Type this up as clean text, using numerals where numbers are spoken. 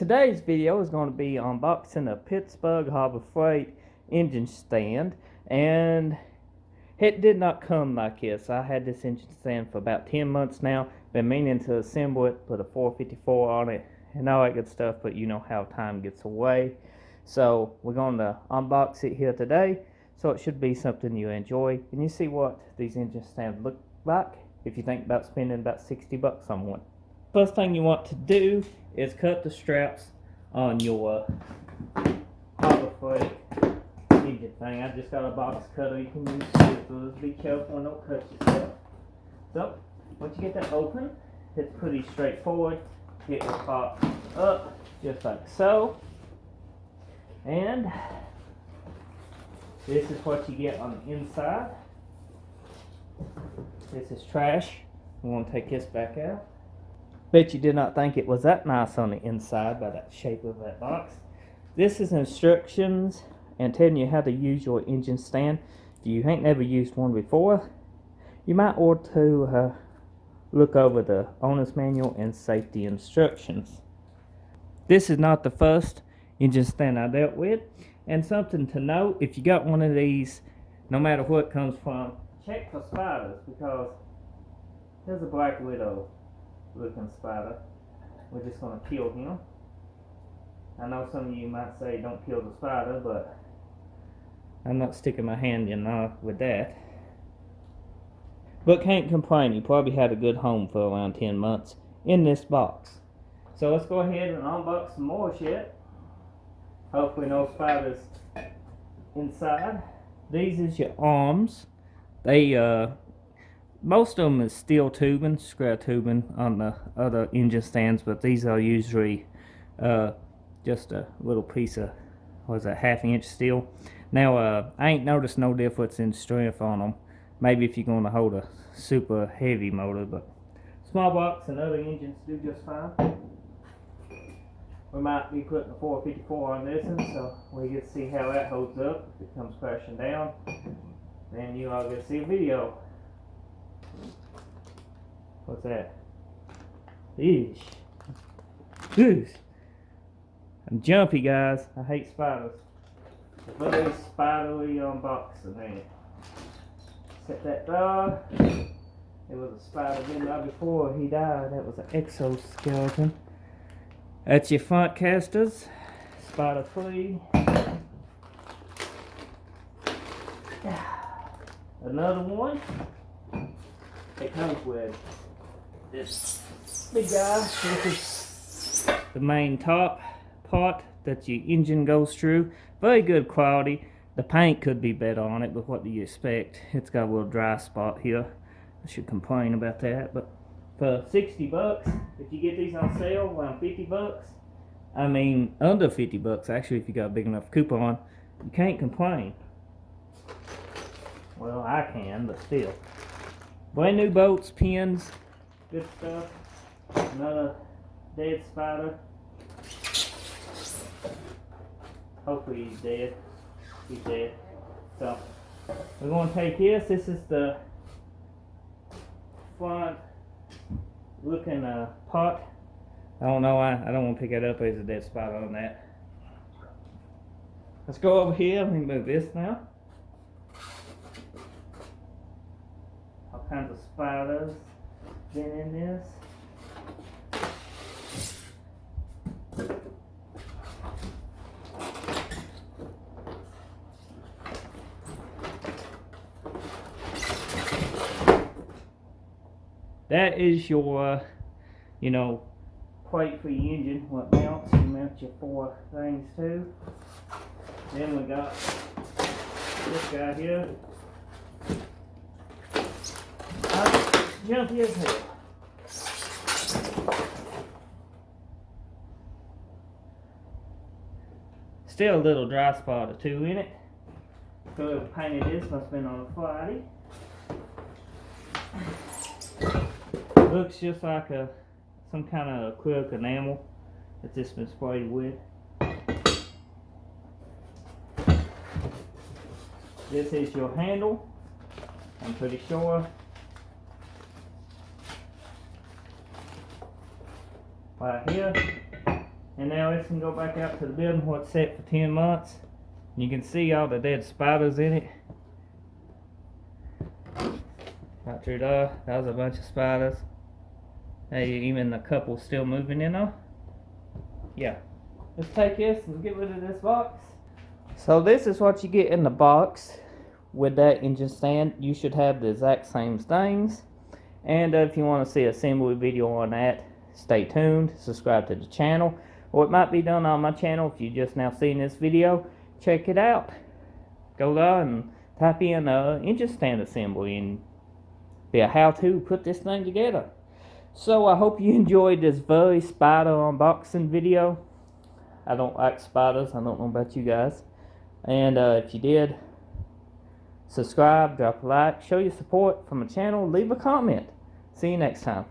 Today's video is going to be unboxing a Pittsburgh Harbor Freight engine stand, and it did not come like this. I had this engine stand for about 10 months now, been meaning to assemble it, put a 454 on it and all that good stuff, but you know how time gets away. So we're going to unbox it here today, so it should be something you enjoy and you see what these engine stands look like if you think about spending about 60 bucks on one. First thing you want to do is cut the straps on your Harbor Freight engine thing. I just got a box cutter. You can use scissors. Be careful and don't cut yourself. So once you get that open, it's pretty straightforward. Get your box up just like so, and this is what you get on the inside. This is trash. We want to take this back out. Bet you did not think it was that nice on the inside by that shape of that box. This is instructions and telling you how to use your engine stand. If you ain't never used one before, you might want to look over the owner's manual and safety instructions. This is not the first engine stand I dealt with, and something to note, if you got one of these, no matter what it comes from, check for spiders, because there's a black widow looking spider. We're just going to kill him. I know some of you might say don't kill the spider, but I'm not sticking my hand in with that. But can't complain, you probably had a good home for around 10 months in this box. So let's go ahead and unbox some more shit. Hopefully no spiders inside. These is your arms. They most of them is steel tubing, square tubing on the other engine stands, but these are usually just a little piece of, what is that, 1/2 inch steel. Now I ain't noticed no difference in strength on them. Maybe if you're going to hold a super heavy motor, but small box and other engines do just fine. We might be putting a 454 on this one, so we get to see how that holds up. If it comes crashing down, then you all get to see a video. What's that? Eesh. Eesh. I'm jumpy, guys. I hate spiders. It's very spidery unboxing there. Set that dog. There was a spider in there before he died. That was an exoskeleton. That's your front casters. Spider free. Another one. It comes with this big guy. This is the main top part that your engine goes through. Very good quality. The paint could be better on it, but what do you expect? It's got a little dry spot here. I should complain about that, but for 60 bucks, if you get these on sale around 50 bucks, I mean under 50 bucks actually, if you got a big enough coupon, you can't complain. Well, I can, but still. Brand new bolts, pins, good stuff. Another dead spider. Hopefully he's dead. He's dead. So we're going to take this. This is the front looking part. I don't know why I don't want to pick that up. There's a dead spider on that. Let's go over here. Let me move this now. All kinds of spiders been in this. That is your, plate for your engine, what mounts. You mount your 4 things too. Then we got this guy here. Jumpy as hell. Still a little dry spot or two in it. Whoever painted this must have been on a Friday. Looks just like some kind of acrylic enamel that this been sprayed with. This is your handle, I'm pretty sure. right here, and now this can go back out to the building where it's set for 10 months. You can see all the dead spiders in it. Right through there, that was a bunch of spiders. Hey, even a couple still moving in there. Yeah. Let's take this and get rid of this box. So this is what you get in the box with that engine stand. You should have the exact same things. And if you want to see a assembly video on that, stay tuned, subscribe to the channel, or it might be done on my channel if you just now seen this video. Check it out. Go there and type in engine stand assembly and be a how to put this thing together. So I hope you enjoyed this very spider unboxing video. I don't like spiders, I don't know about you guys. And if you did, subscribe, drop a like, show your support from the channel, leave a comment. See you next time.